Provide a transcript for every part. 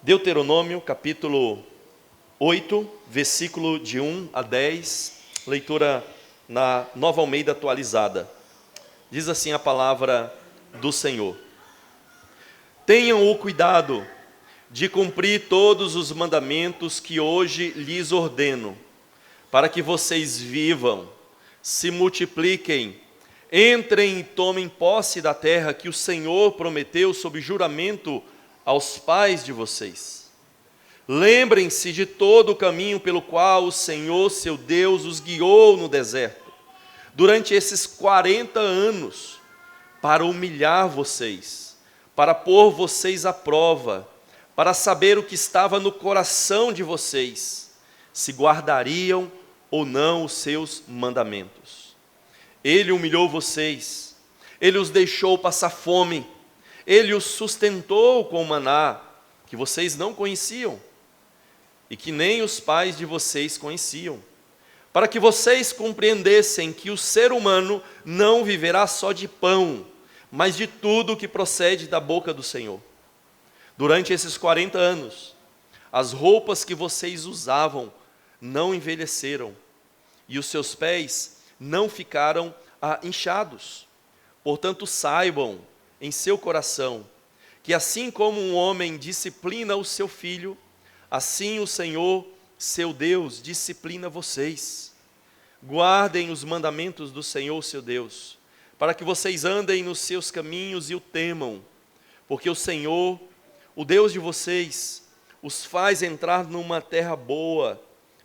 Deuteronômio, capítulo 8, versículo de 1 a 10, leitura na Nova Almeida atualizada. Diz assim a palavra do Senhor: Tenham o cuidado de cumprir todos os mandamentos que hoje lhes ordeno, para que vocês vivam, se multipliquem, entrem e tomem posse da terra que o Senhor prometeu sob juramento aos pais de vocês. Lembrem-se de todo o caminho pelo qual o Senhor, seu Deus, os guiou no deserto, durante esses 40 anos, para humilhar vocês, para pôr vocês à prova, para saber o que estava no coração de vocês, se guardariam ou não os seus mandamentos. Ele humilhou vocês, Ele os deixou passar fome, Ele os sustentou com maná, que vocês não conheciam, e que nem os pais de vocês conheciam, para que vocês compreendessem que o ser humano não viverá só de pão, mas de tudo que procede da boca do Senhor. Durante esses 40 anos, as roupas que vocês usavam não envelheceram, e os seus pés não ficaram inchados. Portanto, saibam em seu coração que assim como um homem disciplina o seu filho, assim o Senhor, seu Deus, disciplina vocês. Guardem os mandamentos do Senhor, seu Deus, para que vocês andem nos seus caminhos e o temam, porque o Senhor, o Deus de vocês, os faz entrar numa terra boa,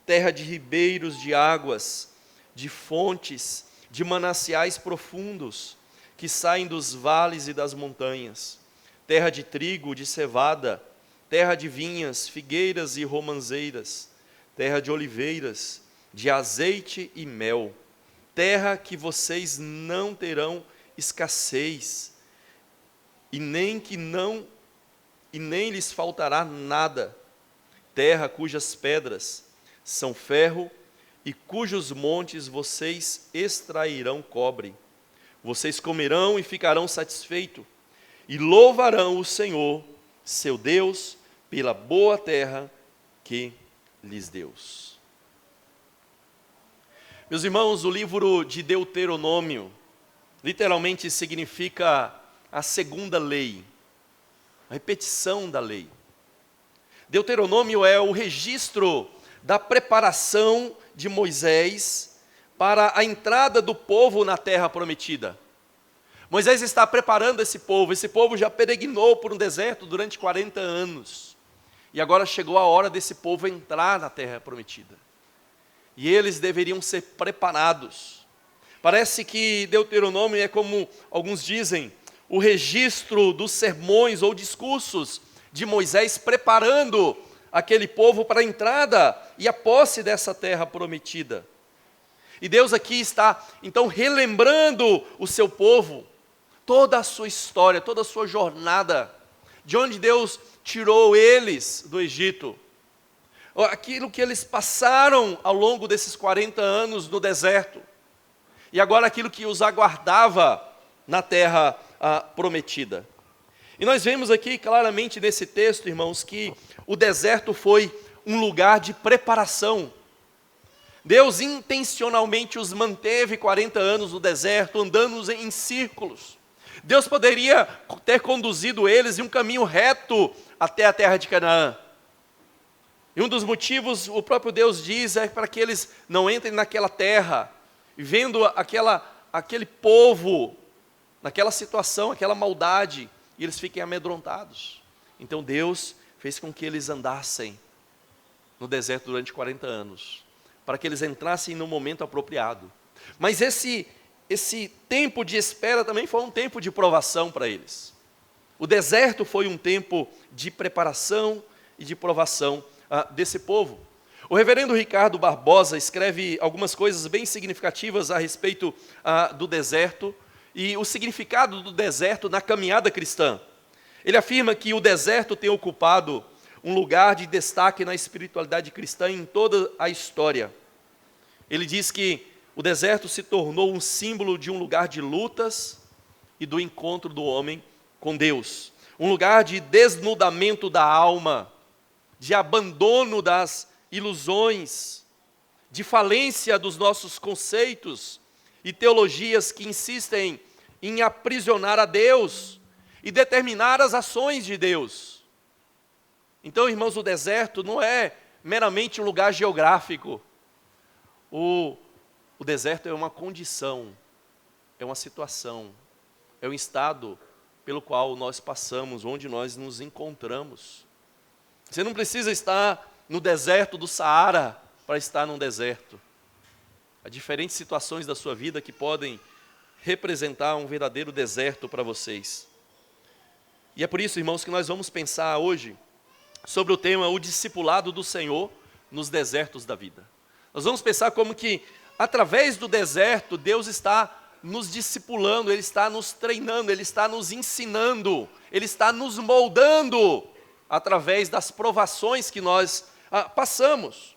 terra de ribeiros de águas, de fontes, de mananciais profundos, que saem dos vales e das montanhas, terra de trigo, de cevada, terra de vinhas, figueiras e romanzeiras, terra de oliveiras, de azeite e mel, terra que vocês não terão escassez, e nem lhes faltará nada, terra cujas pedras são ferro e cujos montes vocês extrairão cobre. Vocês comerão e ficarão satisfeitos, e louvarão o Senhor, seu Deus, pela boa terra que lhes deu. Meus irmãos, o livro de Deuteronômio literalmente significa a segunda lei, a repetição da lei. Deuteronômio é o registro da preparação de Moisés para a entrada do povo na terra prometida. Moisés está preparando esse povo já peregrinou por um deserto durante 40 anos, e agora chegou a hora desse povo entrar na terra prometida, e eles deveriam ser preparados. Parece que Deuteronômio é, como alguns dizem, o registro dos sermões ou discursos de Moisés preparando aquele povo para a entrada e a posse dessa terra prometida. E Deus aqui está, então, relembrando o seu povo, toda a sua história, toda a sua jornada, de onde Deus tirou eles do Egito, aquilo que eles passaram ao longo desses 40 anos no deserto, e agora aquilo que os aguardava na terra prometida. E nós vemos aqui claramente nesse texto, irmãos, que o deserto foi um lugar de preparação. Deus intencionalmente os manteve 40 anos no deserto, andando em círculos. Deus poderia ter conduzido eles em um caminho reto até a terra de Canaã. E um dos motivos, o próprio Deus diz, é para que eles não entrem naquela terra, vendo aquele povo, naquela situação, aquela maldade, e eles fiquem amedrontados. Então Deus fez com que eles andassem no deserto durante 40 anos, para que eles entrassem no momento apropriado. Mas esse tempo de espera também foi um tempo de provação para eles. O deserto foi um tempo de preparação e de provação desse povo. O reverendo Ricardo Barbosa escreve algumas coisas bem significativas a respeito do deserto e o significado do deserto na caminhada cristã. Ele afirma que o deserto tem ocupado um lugar de destaque na espiritualidade cristã em toda a história. Ele diz que o deserto se tornou um símbolo de um lugar de lutas e do encontro do homem com Deus. Um lugar de desnudamento da alma de abandono das ilusões, de falência dos nossos conceitos e teologias que insistem em aprisionar a Deus e determinar as ações de Deus. Então, irmãos, o deserto não é meramente um lugar geográfico. O deserto é uma condição, é uma situação, é um estado pelo qual nós passamos, onde nós nos encontramos. Você não precisa estar no deserto do Saara para estar num deserto. Há diferentes situações da sua vida que podem representar um verdadeiro deserto para vocês. E é por isso, irmãos, que nós vamos pensar hoje sobre o tema o discipulado do Senhor nos desertos da vida. Nós vamos pensar como que, através do deserto, Deus está nos discipulando, Ele está nos treinando, Ele está nos ensinando, Ele está nos moldando através das provações que nós passamos.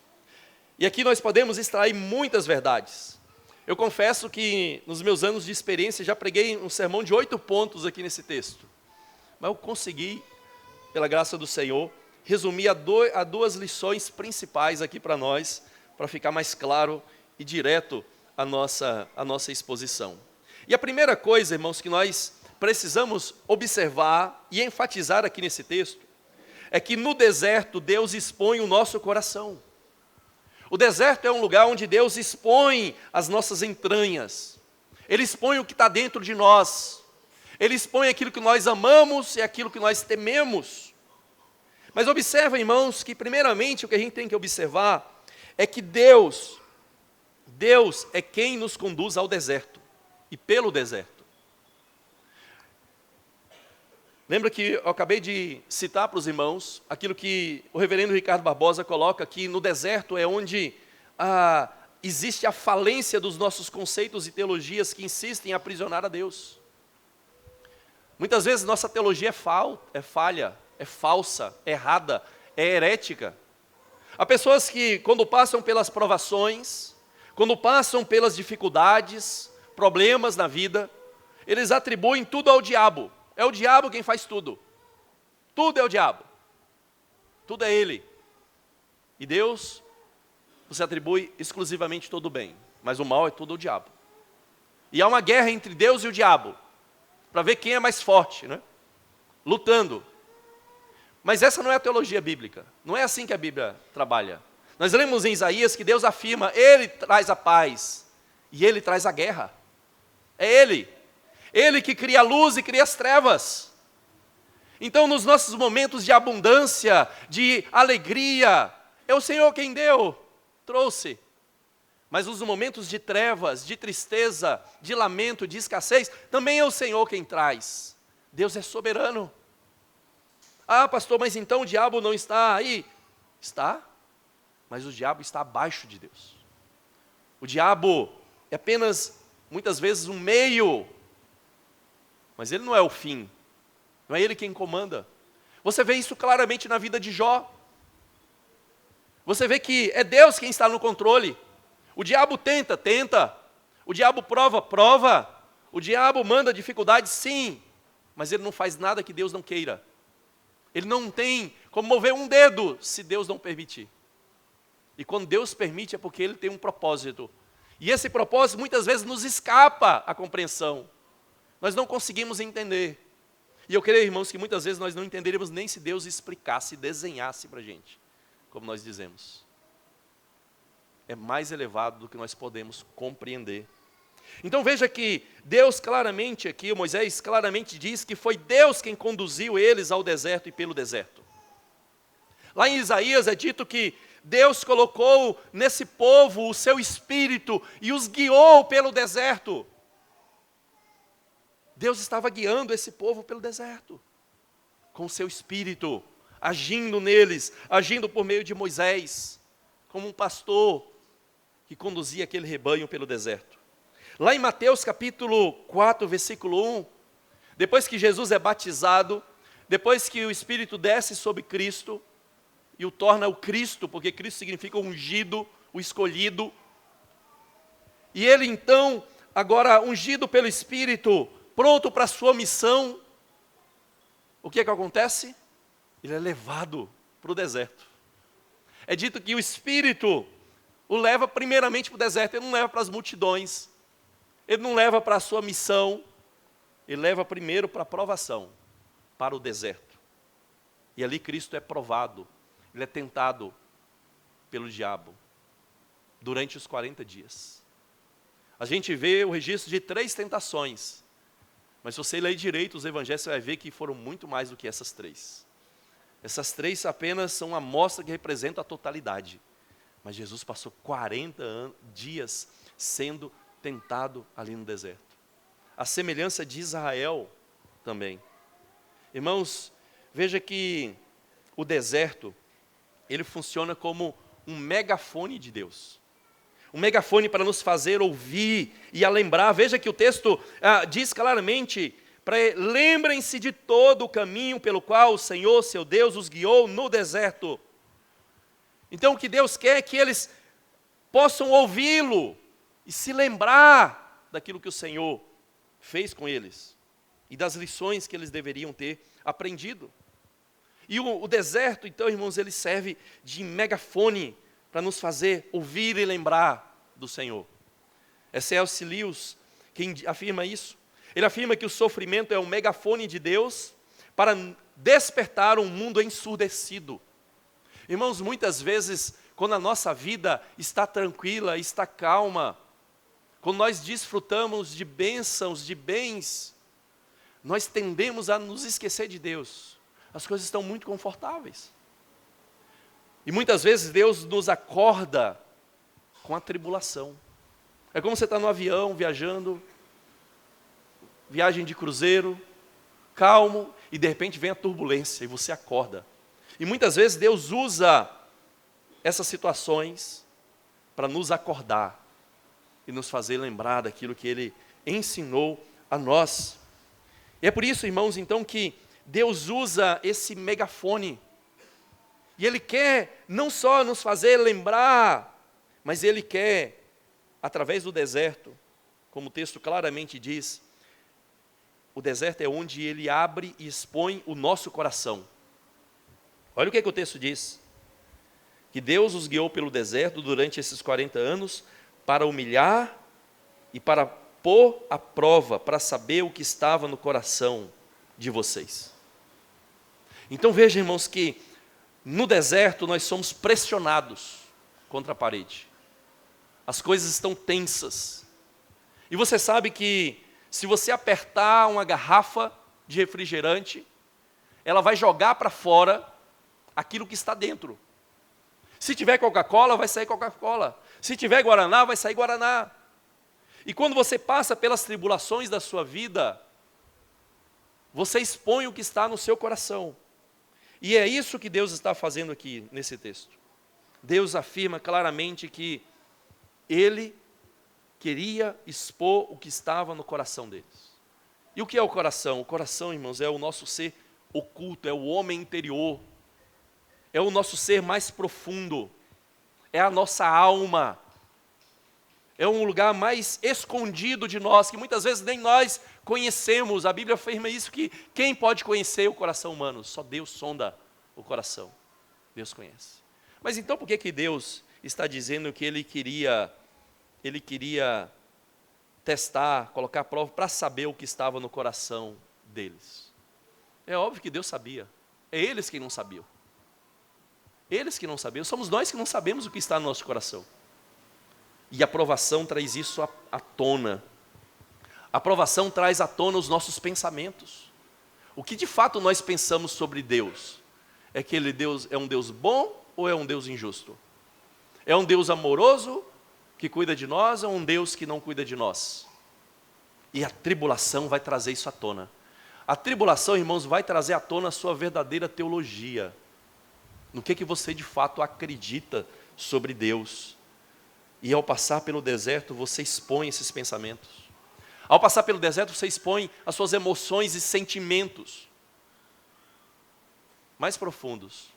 E aqui nós podemos extrair muitas verdades. Eu confesso que nos meus anos de experiência já preguei um sermão de 8 pontos aqui nesse texto. Mas eu consegui, pela graça do Senhor, resumir a 2 lições principais aqui para nós, para ficar mais claro e direto a nossa exposição. E a primeira coisa, irmãos, que nós precisamos observar e enfatizar aqui nesse texto, é que no deserto Deus expõe o nosso coração. O deserto é um lugar onde Deus expõe as nossas entranhas. Ele expõe o que está dentro de nós. Ele expõe aquilo que nós amamos e aquilo que nós tememos. Mas observa, irmãos, que primeiramente o que a gente tem que observar é que Deus é quem nos conduz ao deserto e pelo deserto. Lembra que eu acabei de citar para os irmãos aquilo que o reverendo Ricardo Barbosa coloca aqui: no deserto é onde existe a falência dos nossos conceitos e teologias que insistem em aprisionar a Deus. Muitas vezes nossa teologia é falha, é falsa, é errada, é herética. Há pessoas que, quando passam pelas provações, quando passam pelas dificuldades, problemas na vida, eles atribuem tudo ao diabo. É o diabo quem faz tudo. Tudo é o diabo. Tudo é ele. E Deus, você atribui exclusivamente todo o bem. Mas o mal é tudo o diabo. E há uma guerra entre Deus e o diabo, para ver quem é mais forte, né? Lutando. Mas essa não é a teologia bíblica. Não é assim que a Bíblia trabalha. Nós lemos em Isaías que Deus afirma: Ele traz a paz e Ele traz a guerra. É Ele. Ele que cria a luz e cria as trevas. Então, nos nossos momentos de abundância, de alegria, é o Senhor quem trouxe. Mas nos momentos de trevas, de tristeza, de lamento, de escassez, também é o Senhor quem traz. Deus é soberano. Ah, pastor, mas então o diabo não está aí? Está, mas o diabo está abaixo de Deus. O diabo é apenas, muitas vezes, um meio, mas ele não é o fim. Não é ele quem comanda. Você vê isso claramente na vida de Jó. Você vê que é Deus quem está no controle. O diabo tenta. O diabo prova. O diabo manda dificuldades, sim. Mas ele não faz nada que Deus não queira. Ele não tem como mover um dedo se Deus não permitir. E quando Deus permite é porque Ele tem um propósito. E esse propósito muitas vezes nos escapa à compreensão. Nós não conseguimos entender. E eu creio, irmãos, que muitas vezes nós não entenderíamos nem se Deus explicasse, desenhasse para a gente, como nós dizemos. É mais elevado do que nós podemos compreender. Então veja que Deus claramente aqui, Moisés claramente diz que foi Deus quem conduziu eles ao deserto e pelo deserto. Lá em Isaías é dito que Deus colocou nesse povo o seu espírito e os guiou pelo deserto. Deus estava guiando esse povo pelo deserto, com o seu espírito, agindo neles, agindo por meio de Moisés, como um pastor que conduzia aquele rebanho pelo deserto. Lá em Mateus capítulo 4, versículo 1, depois que Jesus é batizado, depois que o Espírito desce sobre Cristo, e o torna o Cristo, porque Cristo significa o ungido, o escolhido, e ele então, agora ungido pelo Espírito, pronto para a sua missão, o que é que acontece? Ele é levado para o deserto. É dito que o Espírito o leva primeiramente para o deserto, ele não leva para as multidões, ele não leva para a sua missão, ele leva primeiro para a provação, para o deserto. E ali Cristo é provado, ele é tentado pelo diabo, durante os 40 dias. A gente vê o registro de 3 tentações, mas se você ler direito os evangelhos, você vai ver que foram muito mais do que essas 3. Essas 3 apenas são uma amostra que representa a totalidade. Mas Jesus passou 40 dias sendo tentado ali no deserto. A semelhança de Israel também. Irmãos, veja que o deserto, ele funciona como um megafone de Deus. Um megafone para nos fazer ouvir e a lembrar. Veja que o texto diz claramente, lembrem-se de todo o caminho pelo qual o Senhor, seu Deus, os guiou no deserto. Então o que Deus quer é que eles possam ouvi-lo e se lembrar daquilo que o Senhor fez com eles e das lições que eles deveriam ter aprendido. E o deserto, então, irmãos, ele serve de megafone para nos fazer ouvir e lembrar do Senhor. É C.S. Lewis quem afirma isso. Ele afirma que o sofrimento é o megafone de Deus para despertar um mundo ensurdecido. Irmãos, muitas vezes, quando a nossa vida está tranquila, está calma, quando nós desfrutamos de bênçãos, de bens, nós tendemos a nos esquecer de Deus. As coisas estão muito confortáveis. E muitas vezes Deus nos acorda com a tribulação. É como você está no avião, viajando, viagem de cruzeiro, calmo, e de repente vem a turbulência e você acorda. E muitas vezes Deus usa essas situações para nos acordar e nos fazer lembrar daquilo que Ele ensinou a nós. E é por isso, irmãos, então, que Deus usa esse megafone. E Ele quer não só nos fazer lembrar, mas Ele quer, através do deserto, como o texto claramente diz, o deserto é onde Ele abre e expõe o nosso coração. Olha o que o texto diz. Que Deus os guiou pelo deserto durante esses 40 anos para humilhar e para pôr à prova, para saber o que estava no coração de vocês. Então veja, irmãos, que no deserto nós somos pressionados contra a parede. As coisas estão tensas. E você sabe que se você apertar uma garrafa de refrigerante, ela vai jogar para fora aquilo que está dentro. Se tiver Coca-Cola, vai sair Coca-Cola. Se tiver Guaraná, vai sair Guaraná. E quando você passa pelas tribulações da sua vida, você expõe o que está no seu coração. E é isso que Deus está fazendo aqui nesse texto. Deus afirma claramente que Ele queria expor o que estava no coração deles. E o que é o coração? O coração, irmãos, é o nosso ser oculto, é o homem interior. É o nosso ser mais profundo, é a nossa alma, é um lugar mais escondido de nós, que muitas vezes nem nós conhecemos. A Bíblia afirma isso, que quem pode conhecer o coração humano? Só Deus sonda o coração, Deus conhece. Mas então por que Deus está dizendo que Ele queria testar, colocar à prova, para saber o que estava no coração deles? É óbvio que Deus sabia, é eles quem não sabiam. Eles que não sabiam, somos nós que não sabemos o que está no nosso coração. E a provação traz isso à tona. A provação traz à tona os nossos pensamentos. O que de fato nós pensamos sobre Deus? É que Deus é um Deus bom ou é um Deus injusto? É um Deus amoroso que cuida de nós ou é um Deus que não cuida de nós? E a tribulação vai trazer isso à tona. A tribulação, irmãos, vai trazer à tona a sua verdadeira teologia. No que você de fato acredita sobre Deus. E ao passar pelo deserto, você expõe esses pensamentos. Ao passar pelo deserto, você expõe as suas emoções e sentimentos mais profundos.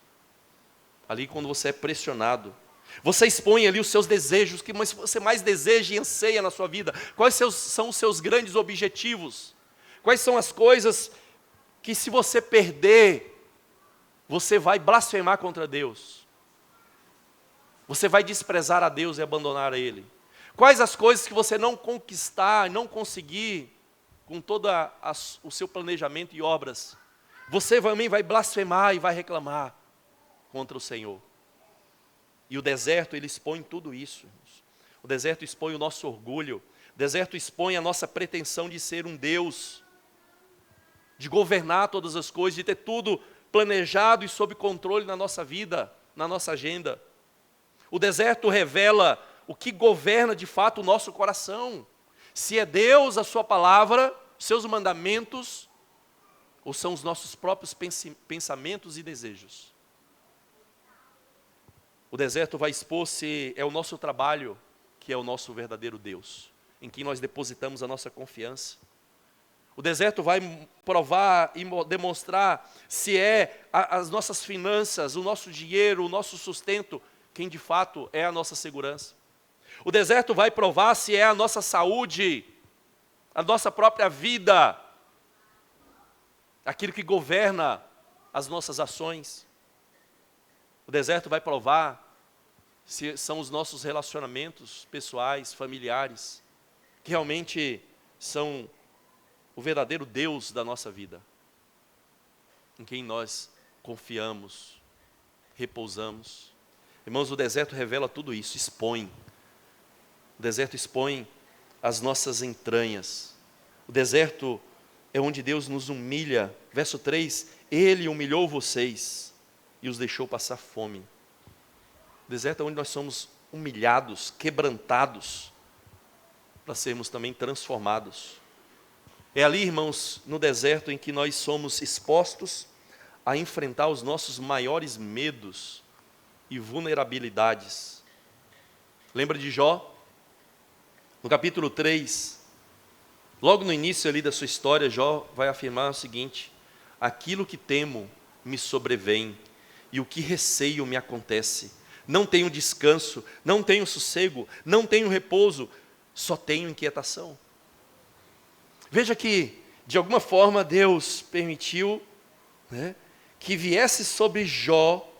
Ali quando você é pressionado, você expõe ali os seus desejos, que você mais deseja e anseia na sua vida. Quais são os seus grandes objetivos? Quais são as coisas que, se você perder, você vai blasfemar contra Deus? Você vai desprezar a Deus e abandonar a Ele? Quais as coisas que você não conquistar, não conseguir com todo o seu planejamento e obras? Você também vai blasfemar e vai reclamar contra o Senhor. E o deserto, ele expõe tudo isso. O deserto expõe o nosso orgulho. O deserto expõe a nossa pretensão de ser um Deus, de governar todas as coisas, de ter tudo planejado e sob controle na nossa vida, na nossa agenda. O deserto revela o que governa de fato o nosso coração. Se é Deus, a sua palavra, os seus mandamentos, ou são os nossos próprios pensamentos e desejos. O deserto vai expor se é o nosso trabalho que é o nosso verdadeiro Deus, em quem nós depositamos a nossa confiança. O deserto vai provar e demonstrar se é as nossas finanças, o nosso dinheiro, o nosso sustento, quem de fato é a nossa segurança. O deserto vai provar se é a nossa saúde, a nossa própria vida, aquilo que governa as nossas ações. O deserto vai provar se são os nossos relacionamentos pessoais, familiares, que realmente são o verdadeiro Deus da nossa vida, em quem nós confiamos, repousamos. Irmãos, o deserto revela tudo isso, expõe. O deserto expõe as nossas entranhas. O deserto é onde Deus nos humilha. Verso 3, Ele humilhou vocês e os deixou passar fome. O deserto é onde nós somos humilhados, quebrantados, para sermos também transformados. É ali, irmãos, no deserto em que nós somos expostos a enfrentar os nossos maiores medos e vulnerabilidades. Lembra de Jó? No capítulo 3, logo no início ali da sua história, Jó vai afirmar o seguinte: aquilo que temo me sobrevém, e o que receio me acontece. Não tenho descanso, não tenho sossego, não tenho repouso, só tenho inquietação. Veja que, de alguma forma, Deus permitiu, que viesse sobre Jó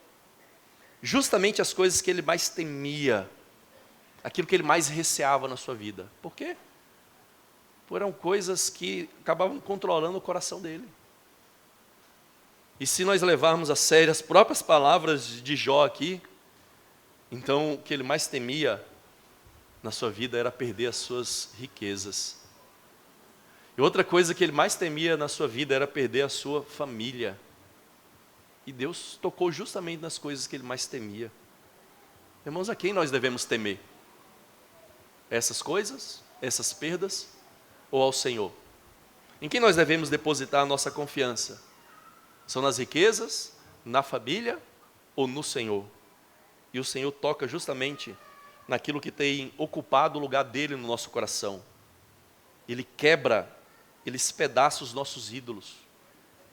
justamente as coisas que ele mais temia, aquilo que ele mais receava na sua vida. Por quê? Porque eram coisas que acabavam controlando o coração dele. E se nós levarmos a sério as próprias palavras de Jó aqui, então o que ele mais temia na sua vida era perder as suas riquezas. E outra coisa que ele mais temia na sua vida era perder a sua família. E Deus tocou justamente nas coisas que ele mais temia. Irmãos, a quem nós devemos temer? Essas coisas, essas perdas, ou ao Senhor? Em quem nós devemos depositar a nossa confiança? São nas riquezas, na família ou no Senhor? E o Senhor toca justamente naquilo que tem ocupado o lugar dele no nosso coração. Ele quebra, ele espedaça os nossos ídolos.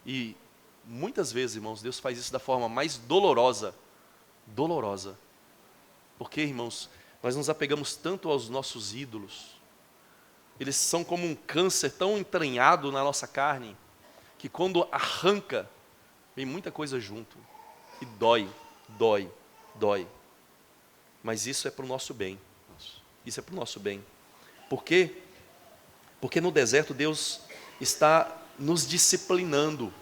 E muitas vezes, irmãos, Deus faz isso da forma mais dolorosa. Dolorosa. Porque, irmãos, nós nos apegamos tanto aos nossos ídolos. Eles são como um câncer tão entranhado na nossa carne, que quando arranca, vem muita coisa junto. E dói, dói, dói. Mas isso é para o nosso bem. Isso é para o nosso bem. Por quê? Porque no deserto Deus está nos disciplinando.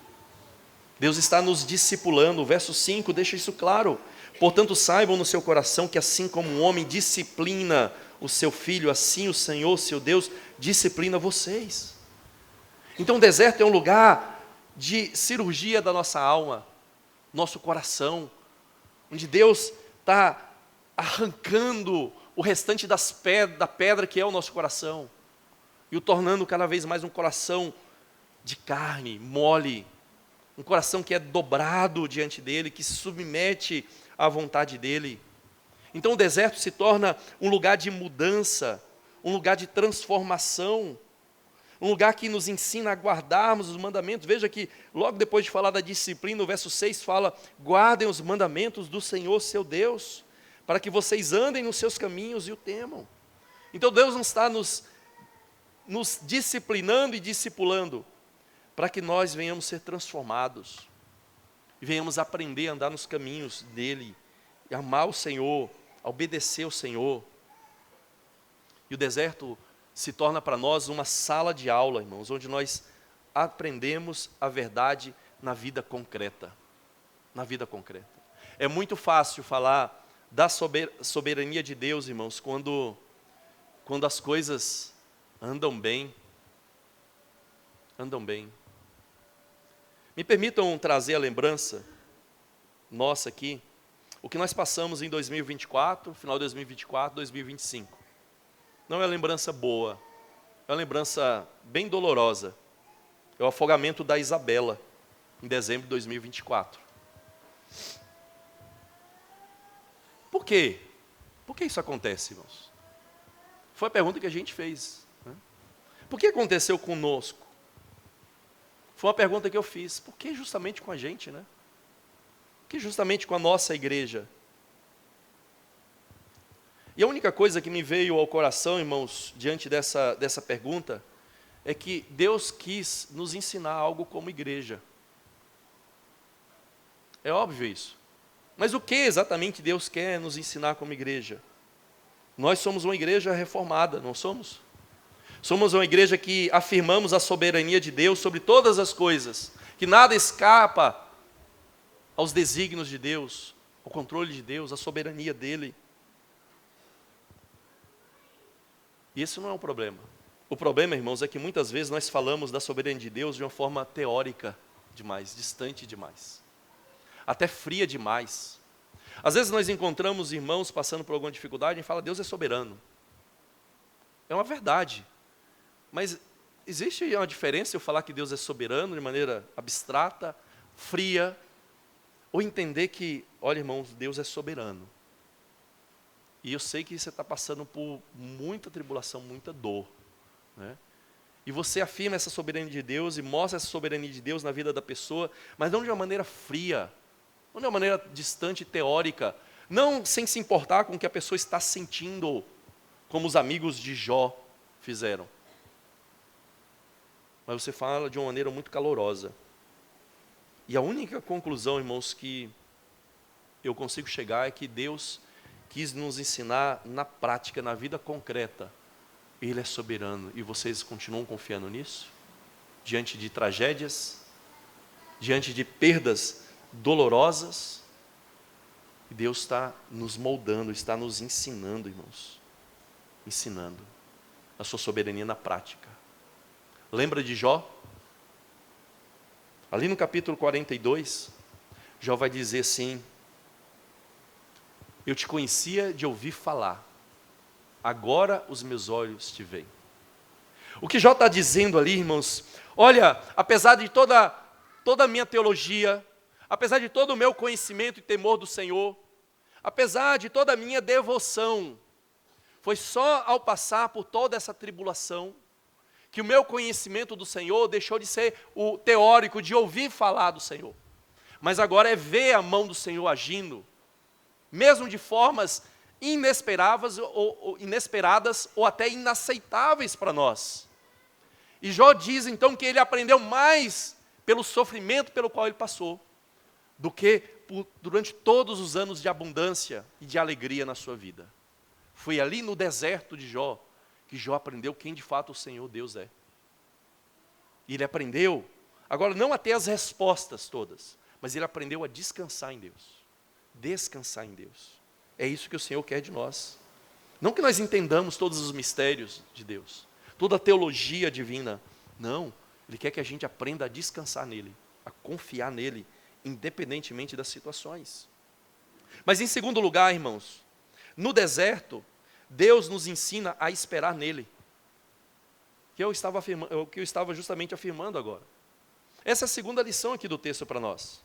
Deus está nos discipulando. O verso 5 deixa isso claro. Portanto, saibam no seu coração que assim como um homem disciplina o seu filho, assim o Senhor, seu Deus, disciplina vocês. Então o deserto é um lugar de cirurgia da nossa alma, nosso coração, onde Deus está arrancando o restante da pedra que é o nosso coração, e o tornando cada vez mais um coração de carne, mole, um coração que é dobrado diante dele, que se submete à vontade dele. Então o deserto se torna um lugar de mudança, um lugar de transformação, um lugar que nos ensina a guardarmos os mandamentos. Veja que logo depois de falar da disciplina, o verso 6 fala: guardem os mandamentos do Senhor seu Deus, para que vocês andem nos seus caminhos e o temam. Então Deus não está nos disciplinando e discipulando, para que nós venhamos ser transformados, e venhamos aprender a andar nos caminhos dEle, e amar o Senhor, a obedecer ao Senhor. E o deserto se torna para nós uma sala de aula, irmãos, onde nós aprendemos a verdade na vida concreta. Na vida concreta. É muito fácil falar da soberania de Deus, irmãos, quando as coisas andam bem. Andam bem. Me permitam trazer a lembrança nossa aqui, o que nós passamos em 2024, final de 2024, 2025. Não é uma lembrança boa, é uma lembrança bem dolorosa. É o afogamento da Isabela, em dezembro de 2024. Por quê? Por que isso acontece, irmãos? Foi a pergunta que a gente fez. Né? Por que aconteceu conosco? Foi uma pergunta que eu fiz. Por que justamente com a gente, né? Por que justamente com a nossa igreja? E a única coisa que me veio ao coração, irmãos, diante dessa pergunta, é que Deus quis nos ensinar algo como igreja. É óbvio isso. Mas o que exatamente Deus quer nos ensinar como igreja? Nós somos uma igreja reformada, não somos? Somos uma igreja que afirmamos a soberania de Deus sobre todas as coisas, que nada escapa aos desígnios de Deus, ao controle de Deus, à soberania dEle. E isso não é um problema. O problema, irmãos, é que muitas vezes nós falamos da soberania de Deus de uma forma teórica demais, distante demais, até fria demais. Às vezes nós encontramos irmãos passando por alguma dificuldade e fala, Deus é soberano. É uma verdade. Mas existe uma diferença eu falar que Deus é soberano de maneira abstrata, fria, ou entender que, olha irmãos, Deus é soberano. E eu sei que você está passando por muita tribulação, muita dor. Né? E você afirma essa soberania de Deus e mostra essa soberania de Deus na vida da pessoa, mas não de uma maneira fria, não de uma maneira distante, teórica, não sem se importar com o que a pessoa está sentindo, como os amigos de Jó fizeram. Mas você fala de uma maneira muito calorosa. E a única conclusão, irmãos, que eu consigo chegar é que Deus quis nos ensinar na prática, na vida concreta. Ele é soberano e vocês continuam confiando nisso? Diante de tragédias, diante de perdas dolorosas, Deus está nos moldando, está nos ensinando, irmãos. Ensinando a sua soberania na prática. Lembra de Jó? Ali no capítulo 42, Jó vai dizer assim, eu te conhecia de ouvir falar, agora os meus olhos te veem. O que Jó está dizendo ali, irmãos, olha, apesar de toda a minha teologia, apesar de todo o meu conhecimento e temor do Senhor, apesar de toda a minha devoção, foi só ao passar por toda essa tribulação, que o meu conhecimento do Senhor deixou de ser o teórico, de ouvir falar do Senhor. Mas agora é ver a mão do Senhor agindo, mesmo de formas inesperadas ou até inaceitáveis para nós. E Jó diz então que ele aprendeu mais pelo sofrimento pelo qual ele passou, do que durante todos os anos de abundância e de alegria na sua vida. Foi ali no deserto de Jó, que Jó aprendeu quem de fato o Senhor Deus é. E ele aprendeu, agora não a ter as respostas todas, mas ele aprendeu a descansar em Deus. Descansar em Deus. É isso que o Senhor quer de nós. Não que nós entendamos todos os mistérios de Deus, toda a teologia divina. Não, Ele quer que a gente aprenda a descansar nele, a confiar nele, independentemente das situações. Mas em segundo lugar, irmãos, no deserto, Deus nos ensina a esperar nele. Que eu estava justamente afirmando agora. Essa é a segunda lição aqui do texto para nós.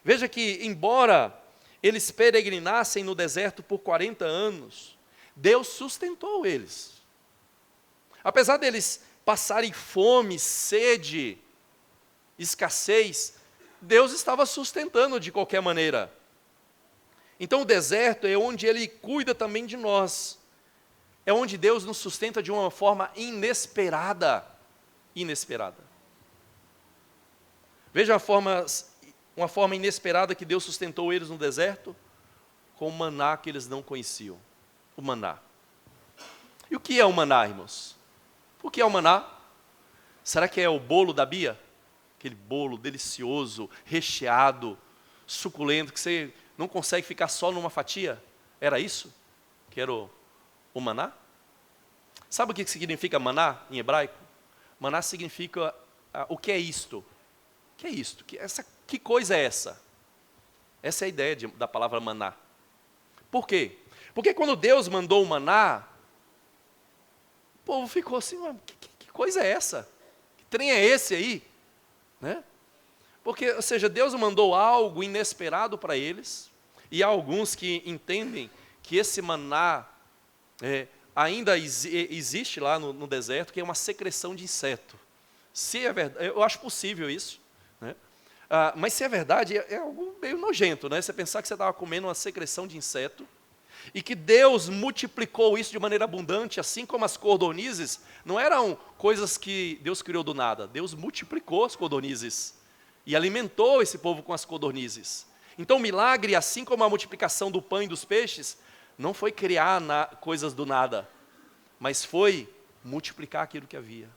Veja que, embora eles peregrinassem no deserto por 40 anos, Deus sustentou eles. Apesar deles passarem fome, sede, escassez, Deus estava sustentando de qualquer maneira. Então o deserto é onde Ele cuida também de nós. É onde Deus nos sustenta de uma forma inesperada. Inesperada. Veja uma forma inesperada que Deus sustentou eles no deserto. com o maná que eles não conheciam. O maná. E o que é o maná, irmãos? O que é o maná? Será que é o bolo da Bia? Aquele bolo delicioso, recheado, suculento, que você não consegue ficar só numa fatia? Era isso? Que era o maná? Sabe o que significa maná em hebraico? Maná significa, o que é isto? O que é isto? Que coisa é essa? Essa é a ideia da palavra maná. Por quê? Porque quando Deus mandou o maná, o povo ficou assim, que coisa é essa? Que trem é esse aí? Né? Porque, ou seja, Deus mandou algo inesperado para eles, e há alguns que entendem que esse maná ainda existe lá no deserto, que é uma secreção de inseto. Se é verdade, eu acho possível isso, né? Mas se é verdade, é algo meio nojento, né? Você pensar que você estava comendo uma secreção de inseto, e que Deus multiplicou isso de maneira abundante, assim como as cordonizes, não eram coisas que Deus criou do nada, Deus multiplicou as cordonizes, e alimentou esse povo com as codornizes. Então o milagre, assim como a multiplicação do pão e dos peixes, não foi criar coisas do nada, mas foi multiplicar aquilo que havia.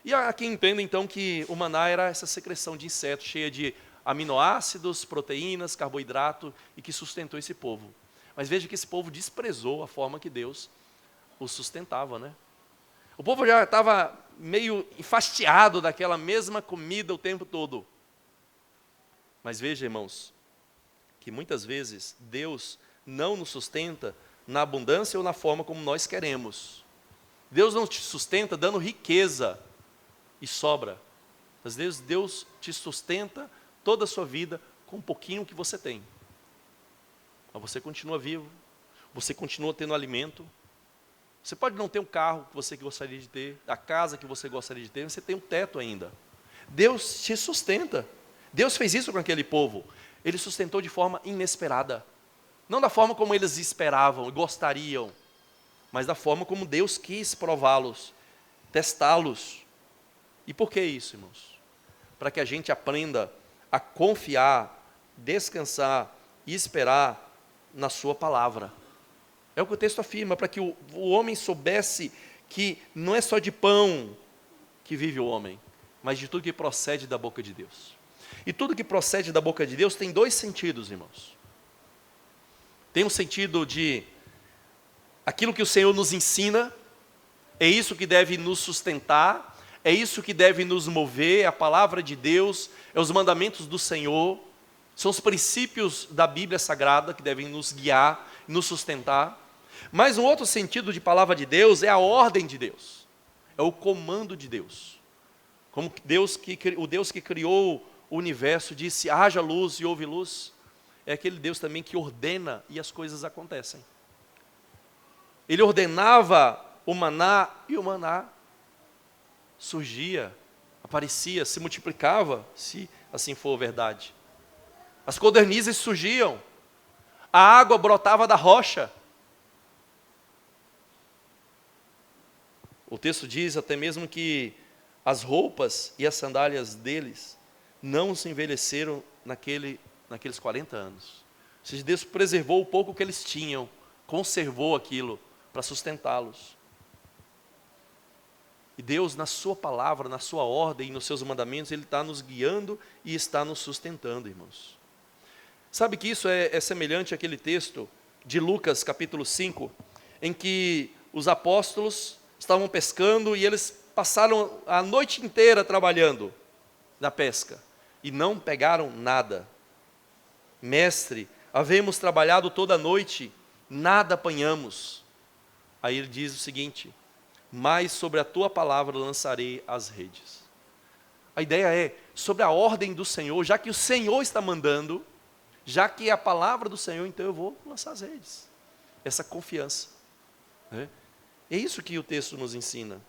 E há quem entenda então que o maná era essa secreção de insetos, cheia de aminoácidos, proteínas, carboidrato, e que sustentou esse povo. Mas veja que esse povo desprezou a forma que Deus o sustentava, né? O povo já estava meio enfastiado daquela mesma comida o tempo todo. Mas veja, irmãos, que muitas vezes Deus não nos sustenta na abundância ou na forma como nós queremos. Deus não te sustenta dando riqueza e sobra. Às vezes Deus te sustenta toda a sua vida com um pouquinho que você tem. Mas você continua vivo, você continua tendo alimento. Você pode não ter um carro que você gostaria de ter, a casa que você gostaria de ter, mas você tem um teto ainda. Deus te sustenta. Deus fez isso com aquele povo. Ele sustentou de forma inesperada. Não da forma como eles esperavam e gostariam, mas da forma como Deus quis prová-los, testá-los. E por que isso, irmãos? Para que a gente aprenda a confiar, descansar e esperar na sua palavra. É o que o texto afirma, para que o homem soubesse que não é só de pão que vive o homem, mas de tudo que procede da boca de Deus. E tudo que procede da boca de Deus tem dois sentidos, irmãos. Tem um sentido de aquilo que o Senhor nos ensina, é isso que deve nos sustentar, é isso que deve nos mover, é a palavra de Deus, é os mandamentos do Senhor, são os princípios da Bíblia Sagrada que devem nos guiar, nos sustentar. Mas um outro sentido de palavra de Deus é a ordem de Deus, é o comando de Deus. Como o Deus que criou o universo disse, haja luz e houve luz, é aquele Deus também que ordena e as coisas acontecem. Ele ordenava o maná e o maná surgia, aparecia, se multiplicava, se assim for verdade. As codornizes surgiam, a água brotava da rocha. O texto diz até mesmo que as roupas e as sandálias deles não se envelheceram naqueles 40 anos. Ou seja, Deus preservou o pouco que eles tinham, conservou aquilo para sustentá-los. E Deus, na sua palavra, na sua ordem e nos seus mandamentos, Ele está nos guiando e está nos sustentando, irmãos. Sabe que isso é semelhante àquele texto de Lucas capítulo 5, em que os apóstolos estavam pescando e eles passaram a noite inteira trabalhando na pesca e não pegaram nada. Mestre, havemos trabalhado toda a noite, nada apanhamos. Aí ele diz o seguinte, mas sobre a tua palavra lançarei as redes. A ideia é, sobre a ordem do Senhor, já que o Senhor está mandando, já que é a palavra do Senhor, então eu vou lançar as redes. Essa confiança. Né? É isso que o texto nos ensina.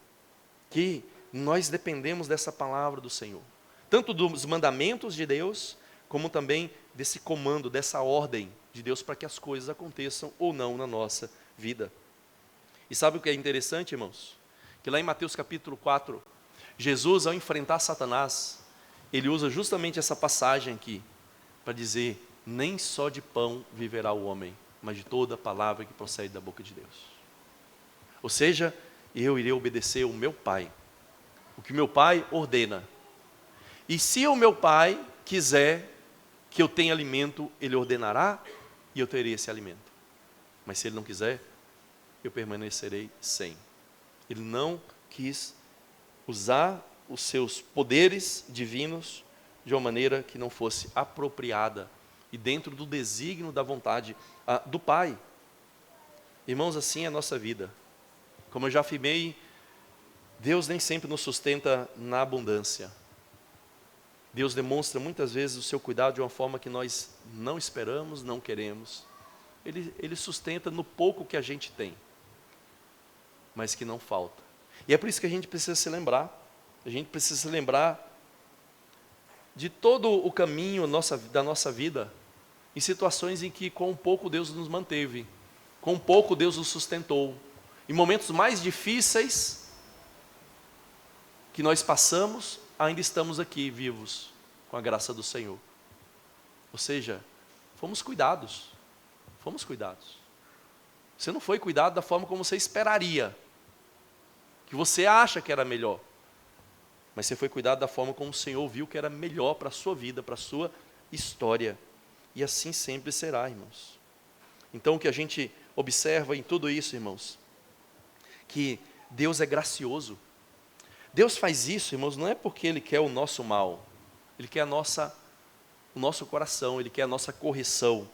Que nós dependemos dessa palavra do Senhor. Tanto dos mandamentos de Deus, como também desse comando, dessa ordem de Deus para que as coisas aconteçam ou não na nossa vida. E sabe o que é interessante, irmãos? Que lá em Mateus capítulo 4, Jesus, ao enfrentar Satanás, ele usa justamente essa passagem aqui, para dizer, nem só de pão viverá o homem, mas de toda palavra que procede da boca de Deus. Ou seja, eu irei obedecer o meu Pai, o que meu Pai ordena. E se o meu Pai quiser que eu tenha alimento, Ele ordenará e eu terei esse alimento. Mas se Ele não quiser, eu permanecerei sem. Ele não quis usar os seus poderes divinos de uma maneira que não fosse apropriada e dentro do desígnio da vontade do Pai. Irmãos, assim é a nossa vida. Como eu já afirmei, Deus nem sempre nos sustenta na abundância. Deus demonstra muitas vezes o seu cuidado de uma forma que nós não esperamos, não queremos. Ele sustenta no pouco que a gente tem, mas que não falta. E é por isso que a gente precisa se lembrar. A gente precisa se lembrar de todo o caminho da nossa vida, em situações em que com pouco Deus nos manteve, com pouco Deus nos sustentou. Em momentos mais difíceis que nós passamos, ainda estamos aqui vivos, com a graça do Senhor. Ou seja, fomos cuidados. Você não foi cuidado da forma como você esperaria, que você acha que era melhor, mas você foi cuidado da forma como o Senhor viu que era melhor para a sua vida, para a sua história. E assim sempre será, irmãos. Então o que a gente observa em tudo isso, irmãos, que Deus é gracioso. Deus faz isso, irmãos, não é porque Ele quer o nosso mal. Ele quer o nosso coração, Ele quer a nossa correção.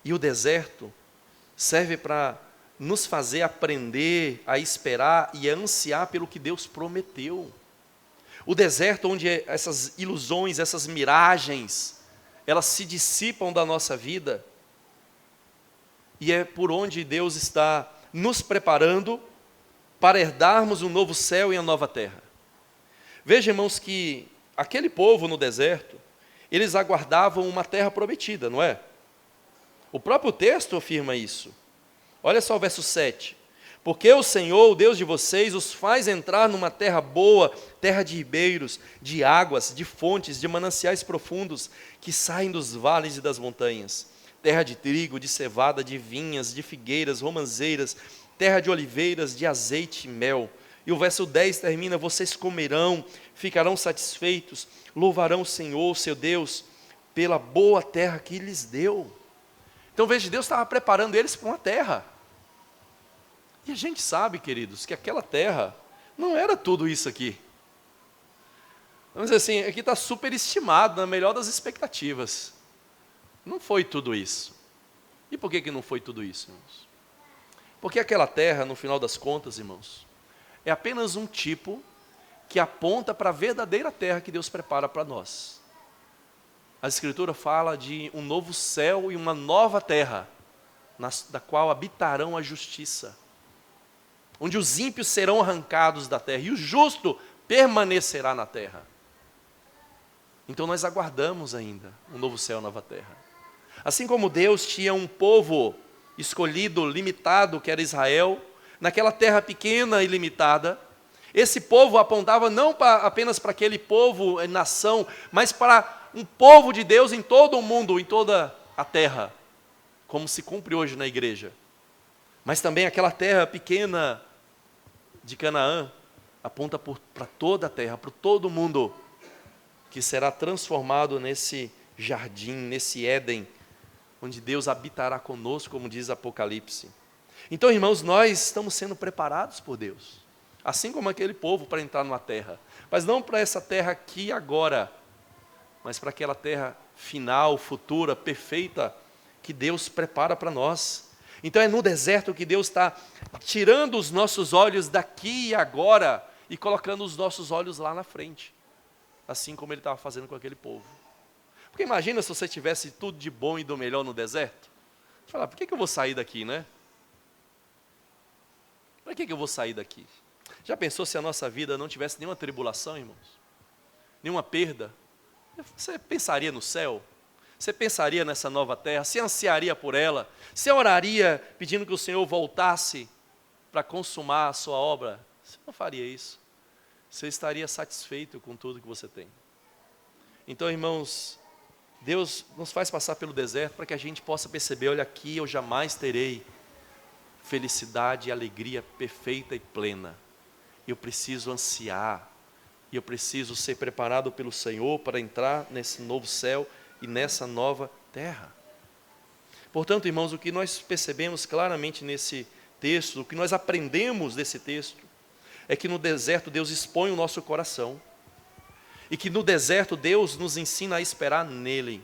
E o deserto serve para nos fazer aprender a esperar e a ansiar pelo que Deus prometeu. O deserto onde essas ilusões, essas miragens, elas se dissipam da nossa vida. E é por onde Deus está nos preparando para herdarmos um novo céu e uma nova terra. Veja, irmãos, que aquele povo no deserto, eles aguardavam uma terra prometida, não é? O próprio texto afirma isso. Olha só o verso 7. Porque o Senhor, o Deus de vocês, os faz entrar numa terra boa, terra de ribeiros, de águas, de fontes, de mananciais profundos, que saem dos vales e das montanhas. Terra de trigo, de cevada, de vinhas, de figueiras, romãzeiras, terra de oliveiras, de azeite e mel. E o verso 10 termina: vocês comerão, ficarão satisfeitos, louvarão o Senhor, seu Deus, pela boa terra que lhes deu. Então veja, Deus estava preparando eles para uma terra. E a gente sabe, queridos, que aquela terra não era tudo isso aqui. Vamos dizer assim, aqui está superestimado, na melhor das expectativas. Não foi tudo isso. E por que não foi tudo isso, irmãos? Porque aquela terra, no final das contas, irmãos, é apenas um tipo que aponta para a verdadeira terra que Deus prepara para nós. A Escritura fala de um novo céu e uma nova terra, da qual habitarão a justiça, onde os ímpios serão arrancados da terra e o justo permanecerá na terra. Então nós aguardamos ainda um novo céu e uma nova terra. Assim como Deus tinha um povo escolhido, limitado, que era Israel, naquela terra pequena e limitada, esse povo apontava não apenas para aquele povo, nação, mas para um povo de Deus em todo o mundo, em toda a terra, como se cumpre hoje na igreja. Mas também aquela terra pequena de Canaã aponta para toda a terra, para todo o mundo, que será transformado nesse jardim, nesse Éden, onde Deus habitará conosco, como diz Apocalipse. Então, irmãos, nós estamos sendo preparados por Deus, assim como aquele povo, para entrar numa terra, mas não para essa terra aqui agora, mas para aquela terra final, futura, perfeita, que Deus prepara para nós. Então é no deserto que Deus está tirando os nossos olhos daqui e agora e colocando os nossos olhos lá na frente, assim como Ele estava fazendo com aquele povo. Porque imagina se você tivesse tudo de bom e do melhor no deserto. Você fala, por que eu vou sair daqui, né? Para que eu vou sair daqui? Já pensou se a nossa vida não tivesse nenhuma tribulação, irmãos? Nenhuma perda? Você pensaria no céu? Você pensaria nessa nova terra? Você ansiaria por ela? Você oraria pedindo que o Senhor voltasse para consumar a sua obra? Você não faria isso. Você estaria satisfeito com tudo que você tem. Então, irmãos, Deus nos faz passar pelo deserto para que a gente possa perceber, olha, aqui eu jamais terei felicidade e alegria perfeita e plena. Eu preciso ansiar, e eu preciso ser preparado pelo Senhor para entrar nesse novo céu e nessa nova terra. Portanto, irmãos, o que nós percebemos claramente nesse texto, o que nós aprendemos desse texto, é que no deserto Deus expõe o nosso coração, e que no deserto Deus nos ensina a esperar nele,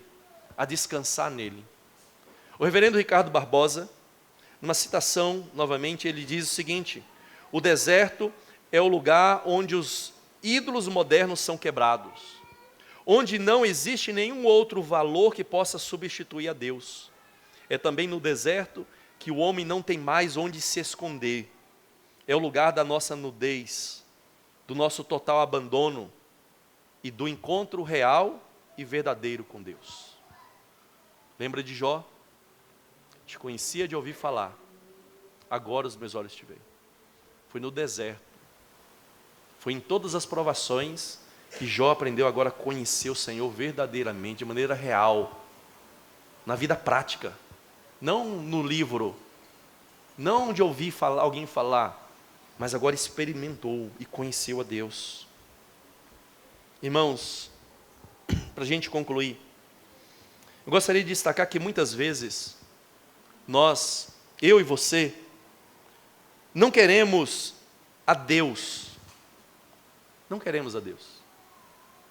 a descansar nele. O reverendo Ricardo Barbosa, numa citação, novamente, ele diz o seguinte: o deserto é o lugar onde os ídolos modernos são quebrados, onde não existe nenhum outro valor que possa substituir a Deus. É também no deserto que o homem não tem mais onde se esconder. É o lugar da nossa nudez, do nosso total abandono e do encontro real e verdadeiro com Deus. Lembra de Jó? Te conhecia de ouvir falar, agora os meus olhos te veem. Foi no deserto, foi em todas as provações que Jó aprendeu agora a conhecer o Senhor verdadeiramente, de maneira real, na vida prática, não no livro, não de ouvir falar, alguém falar, mas agora experimentou e conheceu a Deus. Irmãos, para a gente concluir, eu gostaria de destacar que muitas vezes nós, eu e você, não queremos a Deus. Não queremos a Deus.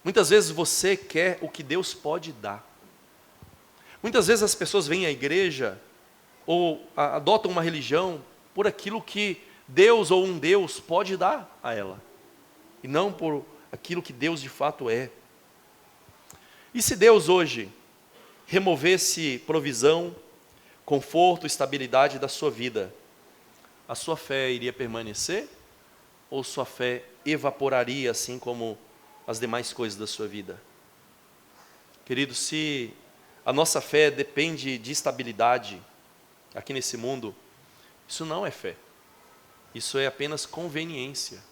Muitas vezes você quer o que Deus pode dar. Muitas vezes as pessoas vêm à igreja ou adotam uma religião por aquilo que Deus ou um Deus pode dar a ela, e não por aquilo que Deus de fato é. E se Deus hoje removesse provisão, conforto, estabilidade da sua vida, a sua fé iria permanecer? Ou sua fé evaporaria assim como as demais coisas da sua vida? Querido, se a nossa fé depende de estabilidade aqui nesse mundo, isso não é fé. Isso é apenas conveniência.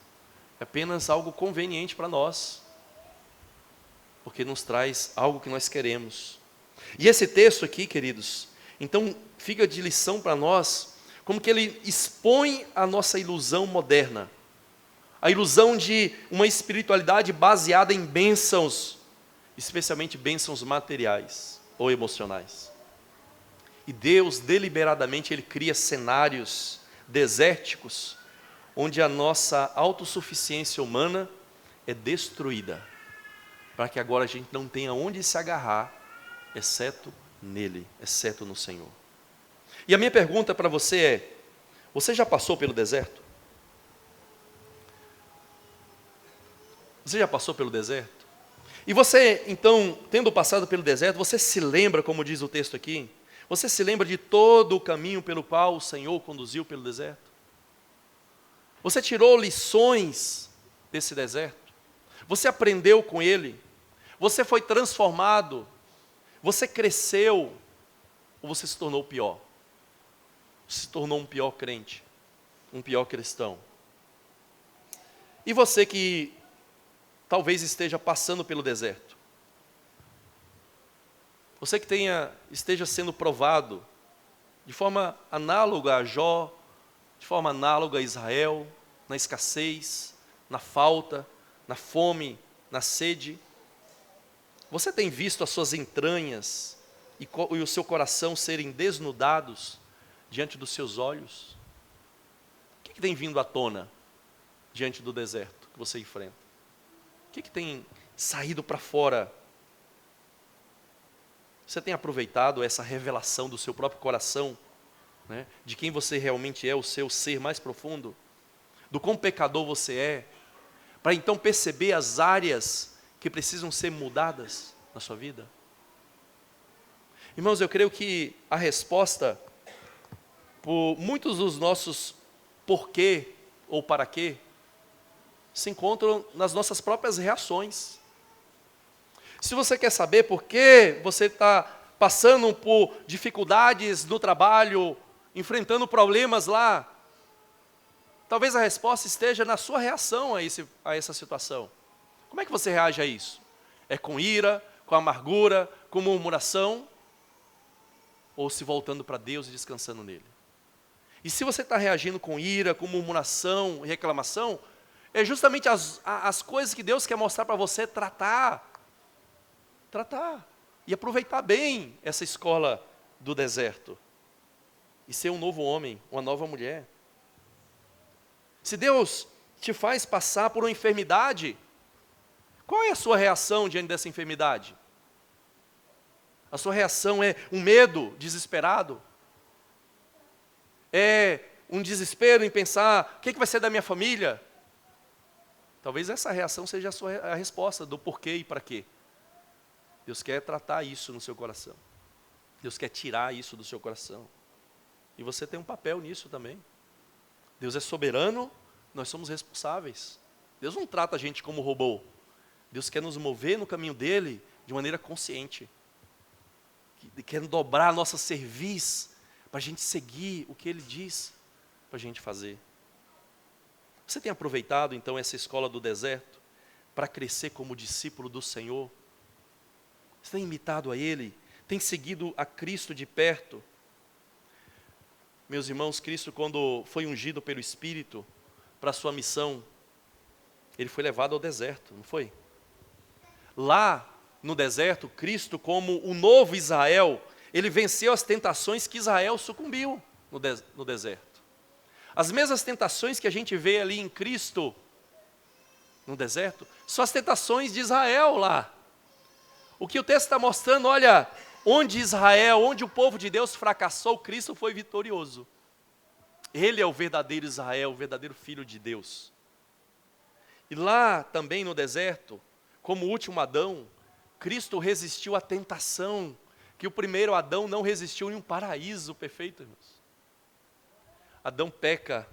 É apenas algo conveniente para nós, porque nos traz algo que nós queremos. E esse texto aqui, queridos, então fica de lição para nós, como que ele expõe a nossa ilusão moderna, a ilusão de uma espiritualidade baseada em bênçãos, especialmente bênçãos materiais ou emocionais. E Deus, deliberadamente, Ele cria cenários desérticos, onde a nossa autossuficiência humana é destruída, para que agora a gente não tenha onde se agarrar, exceto nele, exceto no Senhor. E a minha pergunta para você é: você já passou pelo deserto? Você já passou pelo deserto? E você, então, tendo passado pelo deserto, você se lembra, como diz o texto aqui, você se lembra de todo o caminho pelo qual o Senhor conduziu pelo deserto? Você tirou lições desse deserto? Você aprendeu com ele? Você foi transformado? Você cresceu? Ou você se tornou pior? Se tornou um pior crente? Um pior cristão? E você que talvez esteja passando pelo deserto? Você que esteja sendo provado de forma análoga a Jó, de forma análoga a Israel, na escassez, na falta, na fome, na sede. Você tem visto as suas entranhas e o seu coração serem desnudados diante dos seus olhos? O que tem vindo à tona diante do deserto que você enfrenta? O que tem saído para fora? Você tem aproveitado essa revelação do seu próprio coração, né, de quem você realmente é, o seu ser mais profundo, do quão pecador você é, para então perceber as áreas que precisam ser mudadas na sua vida? Irmãos, eu creio que a resposta por muitos dos nossos porquê ou para quê se encontram nas nossas próprias reações. Se você quer saber por que você está passando por dificuldades no trabalho, enfrentando problemas lá, talvez a resposta esteja na sua reação a essa situação. Como é que você reage a isso? É com ira, com amargura, com murmuração, ou se voltando para Deus e descansando nele. E se você está reagindo com ira, com murmuração e reclamação, é justamente as coisas que Deus quer mostrar para você tratar e aproveitar bem essa escola do deserto e ser um novo homem, uma nova mulher. Se Deus te faz passar por uma enfermidade, qual é a sua reação diante dessa enfermidade? A sua reação é um medo desesperado? É um desespero em pensar, o que vai ser da minha família? Talvez essa reação seja a resposta do porquê e para quê. Deus quer tratar isso no seu coração. Deus quer tirar isso do seu coração. E você tem um papel nisso também. Deus é soberano, nós somos responsáveis. Deus não trata a gente como robô. Deus quer nos mover no caminho dele de maneira consciente. Quer dobrar a nossa cerviz para a gente seguir o que ele diz para a gente fazer. Você tem aproveitado então essa escola do deserto para crescer como discípulo do Senhor? Você tem imitado a Ele? Tem seguido a Cristo de perto? Meus irmãos, Cristo, quando foi ungido pelo Espírito para a sua missão, Ele foi levado ao deserto, não foi? Lá no deserto, Cristo, como o novo Israel, Ele venceu as tentações que Israel sucumbiu no deserto. As mesmas tentações que a gente vê ali em Cristo, no deserto, são as tentações de Israel lá. O que o texto está mostrando, olha, onde Israel, onde o povo de Deus fracassou, Cristo foi vitorioso. Ele é o verdadeiro Israel, o verdadeiro Filho de Deus. E lá também no deserto, como o último Adão, Cristo resistiu à tentação que o primeiro Adão não resistiu em um paraíso perfeito, irmãos. Adão peca,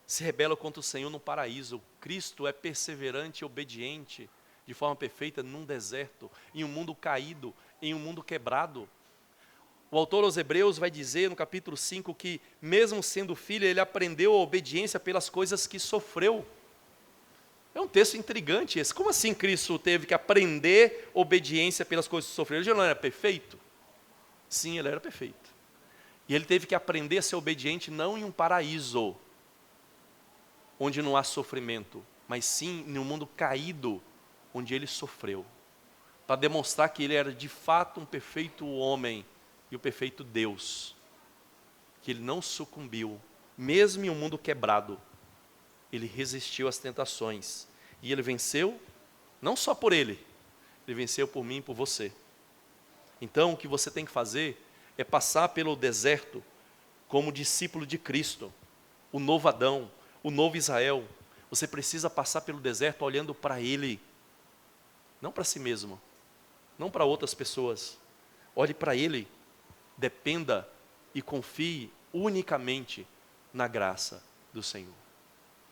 se rebela contra o Senhor no paraíso. Cristo é perseverante e obediente de forma perfeita num deserto, em um mundo caído, em um mundo quebrado. O autor aos Hebreus vai dizer no capítulo 5 que, mesmo sendo filho, ele aprendeu a obediência pelas coisas que sofreu. É um texto intrigante esse. Como assim Cristo teve que aprender obediência pelas coisas que sofreu? Ele já não era perfeito? Sim, ele era perfeito. E ele teve que aprender a ser obediente não em um paraíso, onde não há sofrimento, mas sim em um mundo caído, onde ele sofreu, para demonstrar que ele era de fato um perfeito homem e o perfeito Deus, que ele não sucumbiu, mesmo em um mundo quebrado, ele resistiu às tentações, e ele venceu, não só por ele venceu por mim e por você. Então o que você tem que fazer é passar pelo deserto como discípulo de Cristo, o novo Adão, o novo Israel. Você precisa passar pelo deserto olhando para Ele, não para si mesmo, não para outras pessoas. Olhe para Ele, dependa e confie unicamente na graça do Senhor.